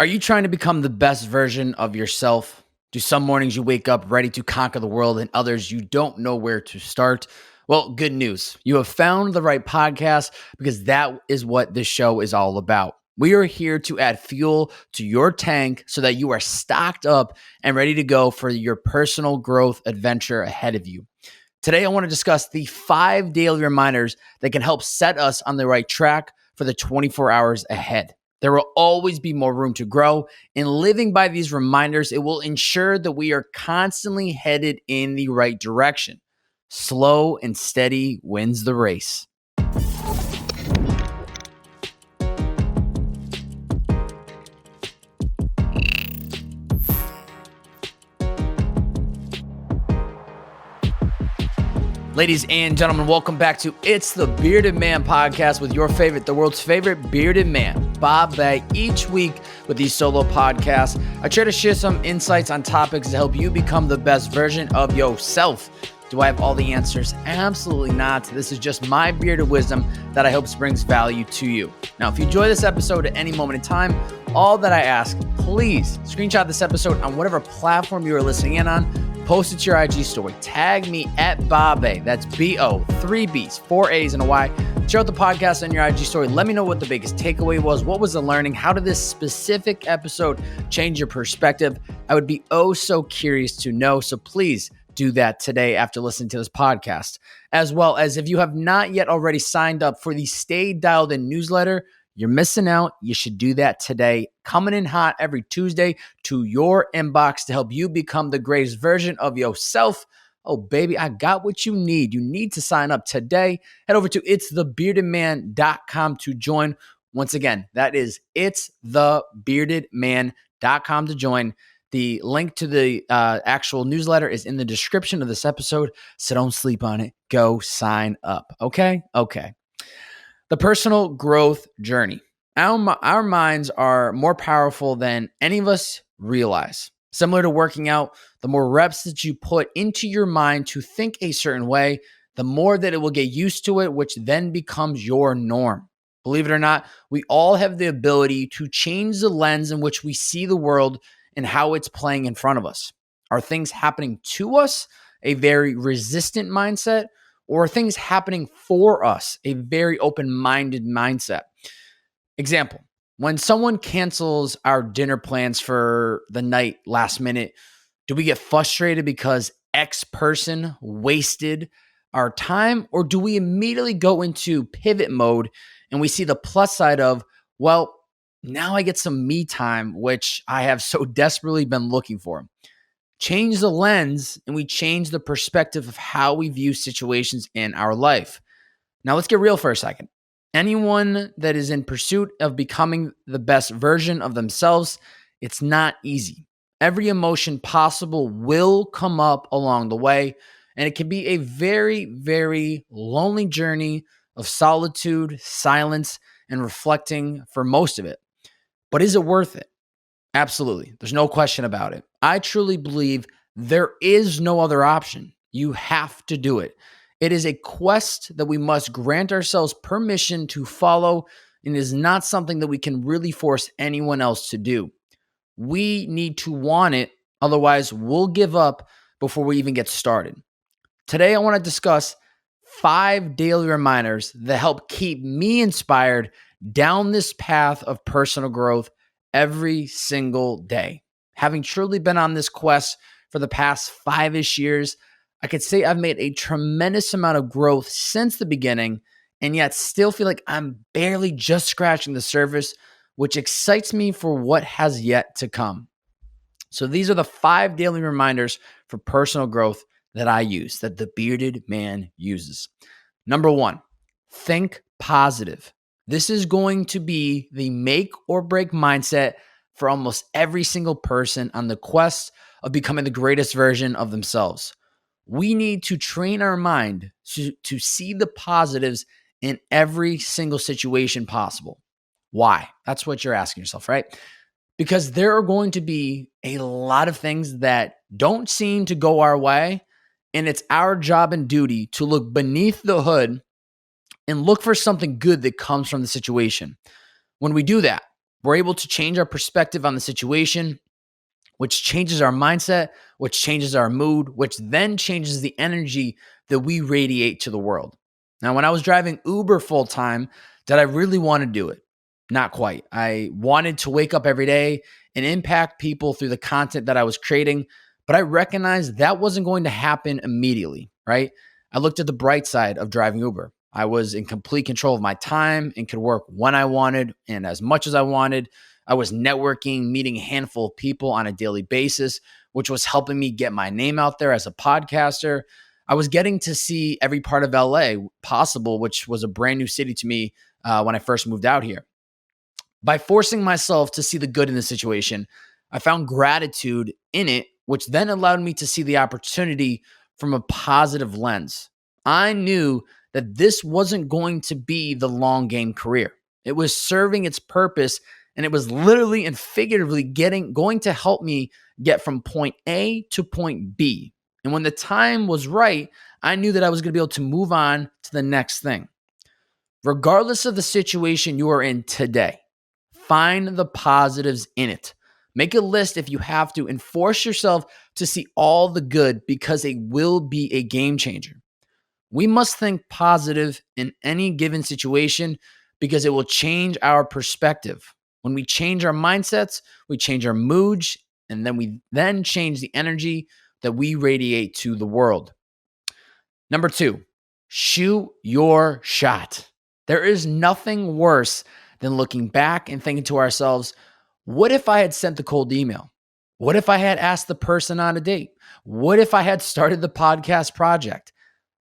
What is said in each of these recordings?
Are you trying to become the best version of yourself? Do some mornings you wake up ready to conquer the world and others you don't know where to start? Well, good news. You have found the right podcast because that is what this show is all about. We are here to add fuel to your tank so that you are stocked up and ready to go for your personal growth adventure ahead of you. Today, I want to discuss the 5 daily reminders that can help set us on the right track for the 24 hours ahead. There will always be more room to grow. In living by these reminders, it will ensure that we are constantly headed in the right direction. Slow and steady wins the race. Ladies and gentlemen, welcome back to It's the Bearded Man podcast with your favorite, the world's favorite bearded man, Bobbbaaaay. Each week with these solo podcasts, I try to share some insights on topics to help you become the best version of yourself. Do I have all the answers? Absolutely not. This is just my bearded wisdom that I hope brings value to you. Now, if you enjoy this episode at any moment in time, all that I ask, please screenshot this episode on whatever platform you are listening in on. Post it to your IG story. Tag me at Bobbbaaaay. That's B-O, 3 B's, 4 A's, and a Y. Share out the podcast on your IG story. Let me know what the biggest takeaway was. What was the learning? How did this specific episode change your perspective? I would be so curious to know. So please do that today after listening to this podcast. As well as if you have not yet already signed up for the Stay Dialed In newsletter, you're missing out. You should do that today. Coming in hot every Tuesday to your inbox to help you become the greatest version of yourself. Oh, baby, I got what you need. You need to sign up today. Head over to itsthebeardedman.com to join. Once again, that is itsthebeardedman.com to join. The link to the actual newsletter is in the description of this episode, so don't sleep on it. Go sign up. Okay? The personal growth journey. Our minds are more powerful than any of us realize. Similar to working out, the more reps that you put into your mind to think a certain way, the more that it will get used to it, which then becomes your norm. Believe it or not, we all have the ability to change the lens in which we see the world and how it's playing in front of us. Are things happening to us? A very resistant mindset? Or things happening for us, a very open-minded mindset. Example, when someone cancels our dinner plans for the night last minute, do we get frustrated because X person wasted our time? Or do we immediately go into pivot mode and we see the plus side of, well, now I get some me time, which I have so desperately been looking for. Change the lens and we change the perspective of how we view situations in our life. Now let's get real for a second. Anyone that is in pursuit of becoming the best version of themselves, it's not easy. Every emotion possible will come up along the way, and it can be a very, very lonely journey of solitude, silence, and reflecting for most of it. But is it worth it? Absolutely. There's no question about it. I truly believe there is no other option. You have to do it. It is a quest that we must grant ourselves permission to follow, and is not something that we can really force anyone else to do. We need to want it, otherwise we'll give up before we even get started. Today, I want to discuss 5 daily reminders that help keep me inspired down this path of personal growth every single day. Having truly been on this quest for the past 5-ish years, I could say I've made a tremendous amount of growth since the beginning, and yet still feel like I'm barely just scratching the surface, which excites me for what has yet to come. So these are the 5 daily reminders for personal growth that I use, that the bearded man uses. Number 1, think positive. This is going to be the make or break mindset for almost every single person on the quest of becoming the greatest version of themselves. We need to train our mind to see the positives in every single situation possible. Why? That's what you're asking yourself, right? Because there are going to be a lot of things that don't seem to go our way, and it's our job and duty to look beneath the hood and look for something good that comes from the situation. When we do that, We're able to change our perspective on the situation, which changes our mindset, which changes our mood, which then changes the energy that we radiate to the world. Now, when I was driving Uber full time, did I really want to do it? Not quite. I wanted to wake up every day and impact people through the content that I was creating, but I recognized that wasn't going to happen immediately, right? I looked at the bright side of driving Uber. I was in complete control of my time and could work when I wanted and as much as I wanted. I was networking, meeting a handful of people on a daily basis, which was helping me get my name out there as a podcaster. I was getting to see every part of LA possible, which was a brand new city to me when I first moved out here. By forcing myself to see the good in the situation, I found gratitude in it, which then allowed me to see the opportunity from a positive lens. I knew that this wasn't going to be the long game career. It was serving its purpose, and it was literally and figuratively going to help me get from point A to point B. And when the time was right, I knew that I was going to be able to move on to the next thing. Regardless of the situation you are in today, find the positives in it. Make a list if you have to, and force yourself to see all the good because it will be a game changer. We must think positive in any given situation because it will change our perspective. When we change our mindsets, we change our moods, and then we change the energy that we radiate to the world. Number 2, shoot your shot. There is nothing worse than looking back and thinking to ourselves, what if I had sent the cold email? What if I had asked the person on a date? What if I had started the podcast project?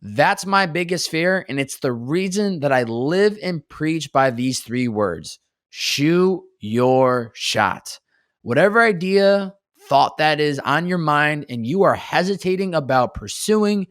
That's my biggest fear, and it's the reason that I live and preach by these 3 words. Shoot your shot. Whatever idea, thought that is on your mind and you are hesitating about pursuing,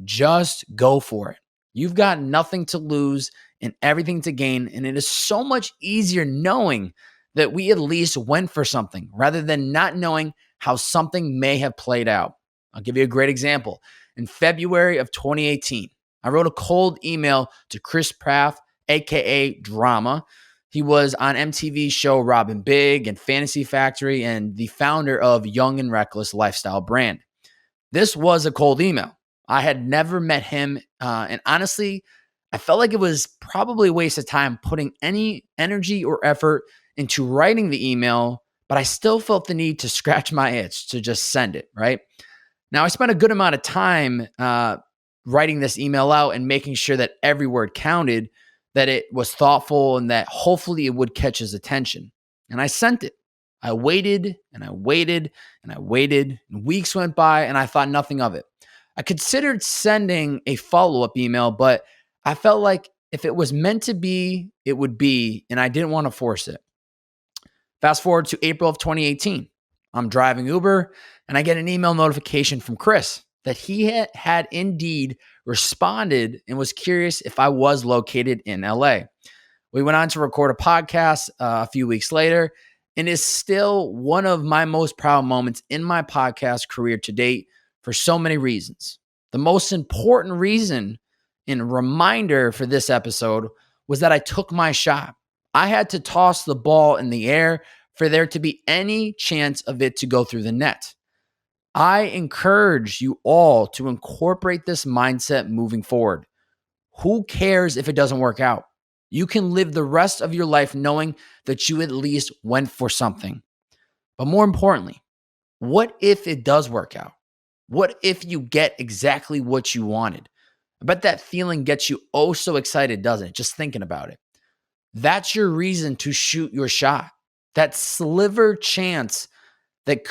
just go for it. You've got nothing to lose and everything to gain, and it is so much easier knowing that we at least went for something rather than not knowing how something may have played out. I'll give you a great example. In February of 2018, I wrote a cold email to Chris Pratt, aka Drama. He was on MTV's show Robbin' Big and Fantasy Factory and the founder of Young and Reckless lifestyle brand. This was a cold email. I had never met him, and honestly, I felt like it was probably a waste of time putting any energy or effort into writing the email, but I still felt the need to scratch my itch to just send it, right? Now, I spent a good amount of time writing this email out and making sure that every word counted, that it was thoughtful, and that hopefully it would catch his attention. And I sent it. I waited and I waited and I waited, and weeks went by and I thought nothing of it. I considered sending a follow-up email, but I felt like if it was meant to be, it would be, and I didn't want to force it. Fast forward to April of 2018. I'm driving Uber, and I get an email notification from Chris that he had indeed responded and was curious if I was located in LA. We went on to record a podcast a few weeks later, and is still one of my most proud moments in my podcast career to date for so many reasons. The most important reason and reminder for this episode was that I took my shot. I had to toss the ball in the air for there to be any chance of it to go through the net. I encourage you all to incorporate this mindset moving forward. Who cares if it doesn't work out? You can live the rest of your life knowing that you at least went for something. But more importantly, what if it does work out? What if you get exactly what you wanted? I bet that feeling gets you oh so excited, doesn't it? Just thinking about it. That's your reason to shoot your shot. That sliver chance that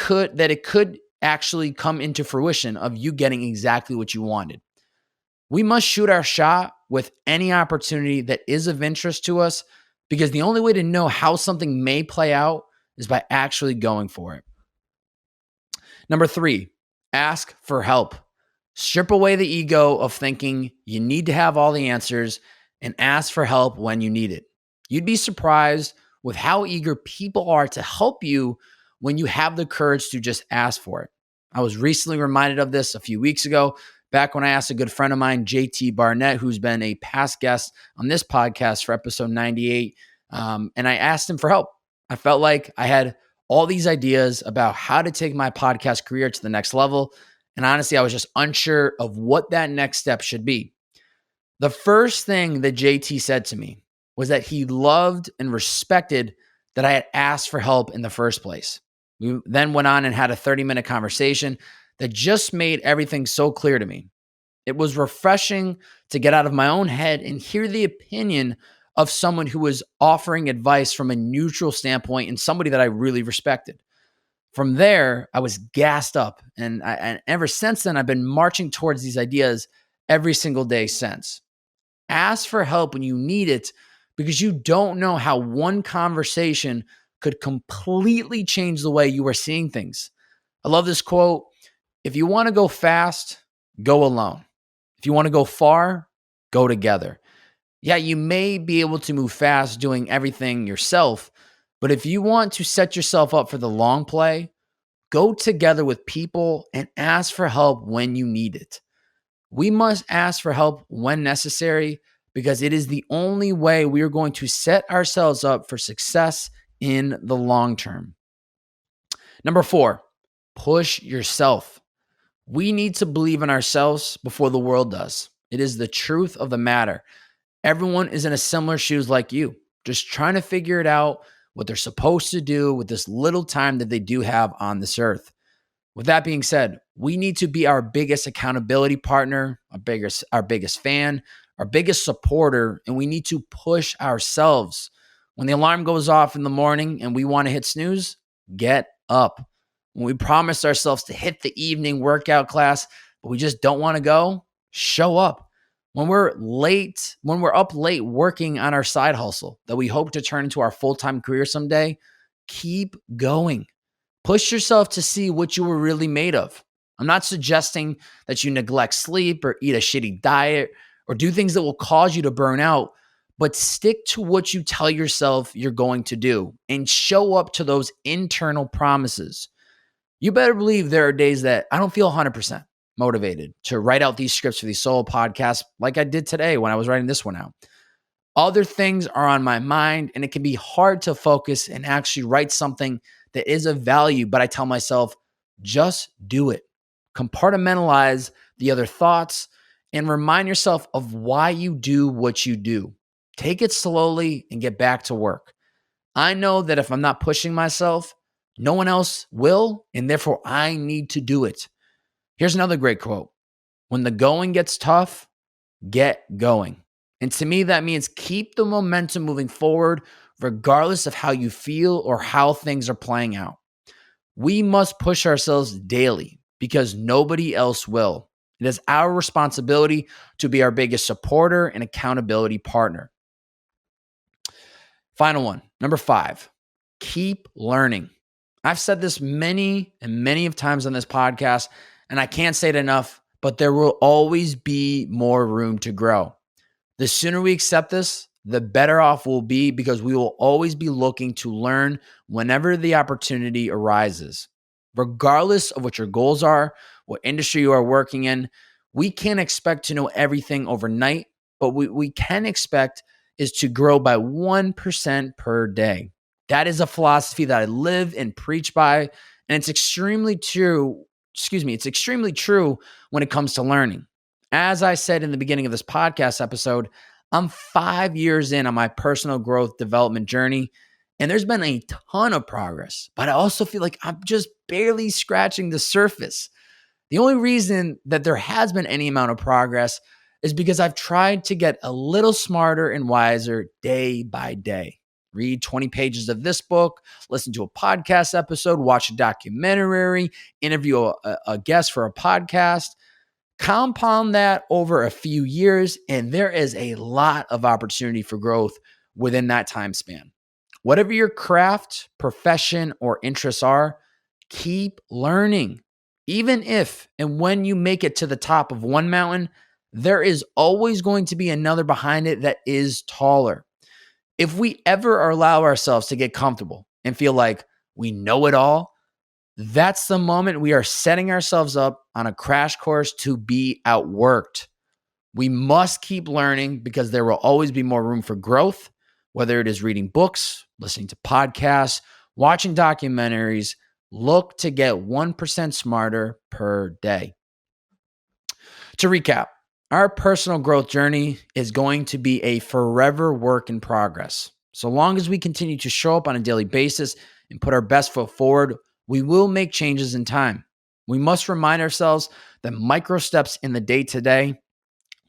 it could actually come into fruition of you getting exactly what you wanted. We must shoot our shot with any opportunity that is of interest to us, because the only way to know how something may play out is by actually going for it. Number 3, ask for help. Strip away the ego of thinking you need to have all the answers and ask for help when you need it. You'd be surprised with how eager people are to help you when you have the courage to just ask for it. I was recently reminded of this a few weeks ago, back when I asked a good friend of mine, JT Barnett, who's been a past guest on this podcast for episode 98, and I asked him for help. I felt like I had all these ideas about how to take my podcast career to the next level. And honestly, I was just unsure of what that next step should be. The first thing that JT said to me was that he loved and respected that I had asked for help in the first place. We then went on and had a 30-minute conversation that just made everything so clear to me. It was refreshing to get out of my own head and hear the opinion of someone who was offering advice from a neutral standpoint and somebody that I really respected. From there, I was gassed up. And ever since then, I've been marching towards these ideas every single day since. Ask for help when you need it because you don't know how one conversation could completely change the way you are seeing things. I love this quote. If you want to go fast, go alone. If you want to go far, go together. Yeah, you may be able to move fast doing everything yourself, but if you want to set yourself up for the long play, go together with people and ask for help when you need it. We must ask for help when necessary because it is the only way we are going to set ourselves up for success in the long term. Number 4, push yourself. We need to believe in ourselves before the world does. It is the truth of the matter. Everyone is in a similar shoes like you, just trying to figure it out, what they're supposed to do with this little time that they do have on this earth. With that being said, we need to be our biggest accountability partner, our biggest fan, our biggest supporter, and we need to push ourselves. When the alarm goes off in the morning and we want to hit snooze, get up. When we promise ourselves to hit the evening workout class, but we just don't want to go, show up. When we're up late working on our side hustle that we hope to turn into our full-time career someday, keep going. Push yourself to see what you were really made of. I'm not suggesting that you neglect sleep or eat a shitty diet or do things that will cause you to burn out, but stick to what you tell yourself you're going to do and show up to those internal promises. You better believe there are days that I don't feel 100% motivated to write out these scripts for these solo podcasts like I did today when I was writing this one out. Other things are on my mind and it can be hard to focus and actually write something that is of value, but I tell myself, just do it. Compartmentalize the other thoughts and remind yourself of why you do what you do. Take it slowly and get back to work. I know that if I'm not pushing myself, no one else will, and therefore I need to do it. Here's another great quote. When the going gets tough, get going. And to me, that means keep the momentum moving forward, regardless of how you feel or how things are playing out. We must push ourselves daily because nobody else will. It is our responsibility to be our biggest supporter and accountability partner. Final one, number 5, keep learning. I've said this many of times on this podcast, and I can't say it enough, but there will always be more room to grow. The sooner we accept this, the better off we'll be because we will always be looking to learn whenever the opportunity arises. Regardless of what your goals are, what industry you are working in, we can't expect to know everything overnight, but what we can expect is to grow by 1% per day. That is a philosophy that I live and preach by, and it's extremely true. It's extremely true when it comes to learning. As I said in the beginning of this podcast episode, I'm 5 years in on my personal growth development journey, and there's been a ton of progress, but I also feel like I'm just barely scratching the surface. The only reason that there has been any amount of progress is because I've tried to get a little smarter and wiser day by day. Read 20 pages of this book, listen to a podcast episode, watch a documentary, interview a guest for a podcast. Compound that over a few years, and there is a lot of opportunity for growth within that time span. Whatever your craft, profession, or interests are, keep learning. Even if and when you make it to the top of one mountain, there is always going to be another behind it that is taller. If we ever allow ourselves to get comfortable and feel like we know it all, that's the moment we are setting ourselves up on a crash course to be outworked. We must keep learning because there will always be more room for growth, whether it is reading books, listening to podcasts, watching documentaries. Look to get 1% smarter per day. To recap, our personal growth journey is going to be a forever work in progress. So long as we continue to show up on a daily basis and put our best foot forward, we will make changes in time. We must remind ourselves that micro steps in the day-to-day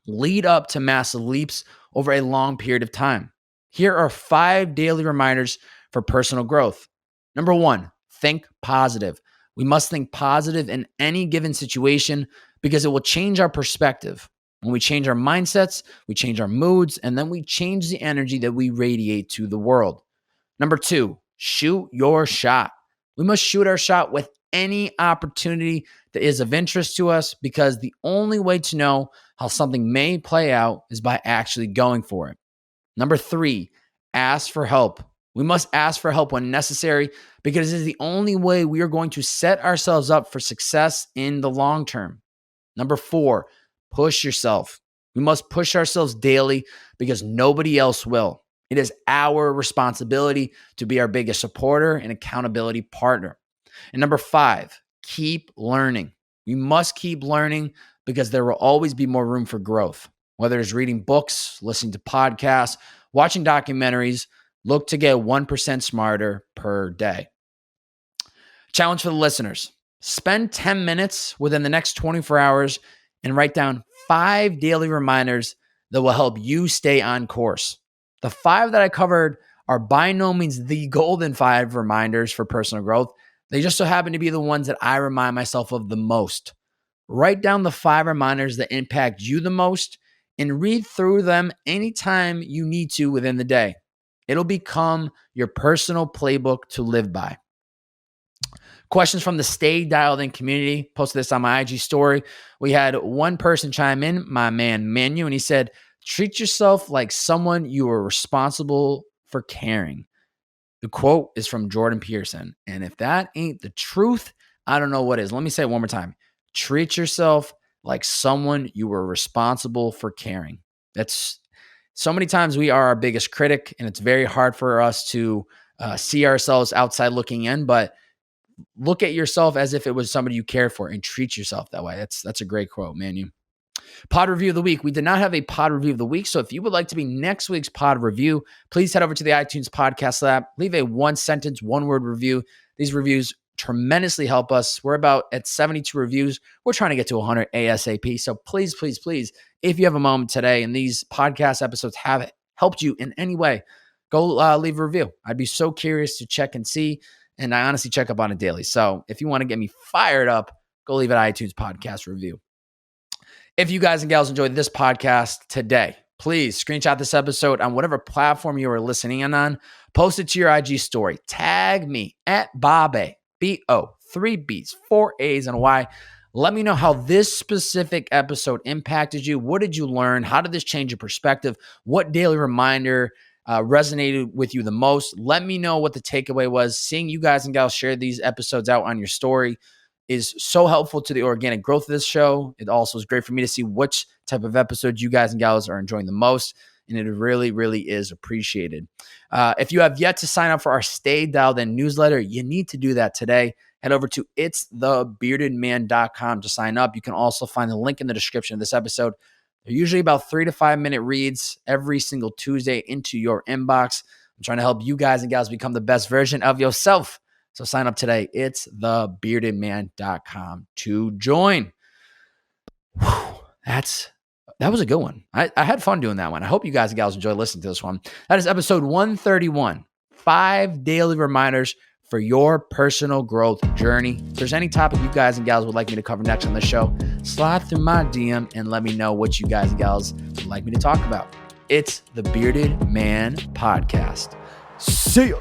lead up to massive leaps over a long period of time. Here are 5 daily reminders for personal growth. Number 1, think positive. We must think positive in any given situation because it will change our perspective. When we change our mindsets, we change our moods, and then we change the energy that we radiate to the world. Number 2, shoot your shot. We must shoot our shot with any opportunity that is of interest to us because the only way to know how something may play out is by actually going for it. Number 3, ask for help. We must ask for help when necessary because it is the only way we are going to set ourselves up for success in the long term. Number 4, push yourself. We must push ourselves daily because nobody else will. It is our responsibility to be our biggest supporter and accountability partner. And number 5, keep learning. We must keep learning because there will always be more room for growth. Whether it's reading books, listening to podcasts, watching documentaries, look to get 1% smarter per day. Challenge for the listeners. Spend 10 minutes within the next 24 hours and write down 5 daily reminders that will help you stay on course. The 5 that I covered are by no means the golden 5 reminders for personal growth. They just so happen to be the ones that I remind myself of the most. Write down the 5 reminders that impact you the most and read through them anytime you need to within the day. It'll become your personal playbook to live by. Questions from the Stay Dialed In community. Posted this on my IG story. We had one person chime in, my man Manu, and he said, treat yourself like someone you are responsible for caring. The quote is from Jordan Peterson. And if that ain't the truth, I don't know what is. Let me say it one more time. Treat yourself like someone you were responsible for caring. That's so many times we are our biggest critic, and it's very hard for us to see ourselves outside looking in, but look at yourself as if it was somebody you care for and treat yourself that way. That's a great quote, Manu. Pod review of the week. We did not have a pod review of the week. So if you would like to be next week's pod review, please head over to the iTunes podcast app, leave a 1-sentence, 1-word review. These reviews tremendously help us. We're about at 72 reviews. We're trying to get to 100 ASAP. So please, please, please, if you have a moment today and these podcast episodes have helped you in any way, go leave a review. I'd be so curious to check and see. And I honestly check up on it daily. So if you want to get me fired up, go leave an iTunes podcast review. If you guys and gals enjoyed this podcast today, please screenshot this episode on whatever platform you are listening in on. Post it to your IG story. Tag me at Bobbbaaaay, B-O, 3 B's, 4 A's, and a Y. Let me know how this specific episode impacted you. What did you learn? How did this change your perspective? What daily reminder resonated with you the most? Let me know what the takeaway was. Seeing you guys and gals share these episodes out on your story is so helpful to the organic growth of this show. It also is great for me to see which type of episodes you guys and gals are enjoying the most, and it really, really is appreciated. If you have yet to sign up for our Stay Dialed In newsletter, you need to do that today. Head over to itsthebeardedman.com to sign up. You can also find the link in the description of this episode. They're usually about 3 to 5 minute reads every single Tuesday into your inbox. I'm trying to help you guys and gals become the best version of yourself. So sign up today. It's thebeardedman.com to join. Whew, that was a good one. I had fun doing that one. I hope you guys and gals enjoyed listening to this one. That is episode 131, 5 daily reminders for your personal growth journey. If there's any topic you guys and gals would like me to cover next on the show, slide through my DM and let me know what you guys and gals would like me to talk about. It's the Bearded Man Podcast. See ya.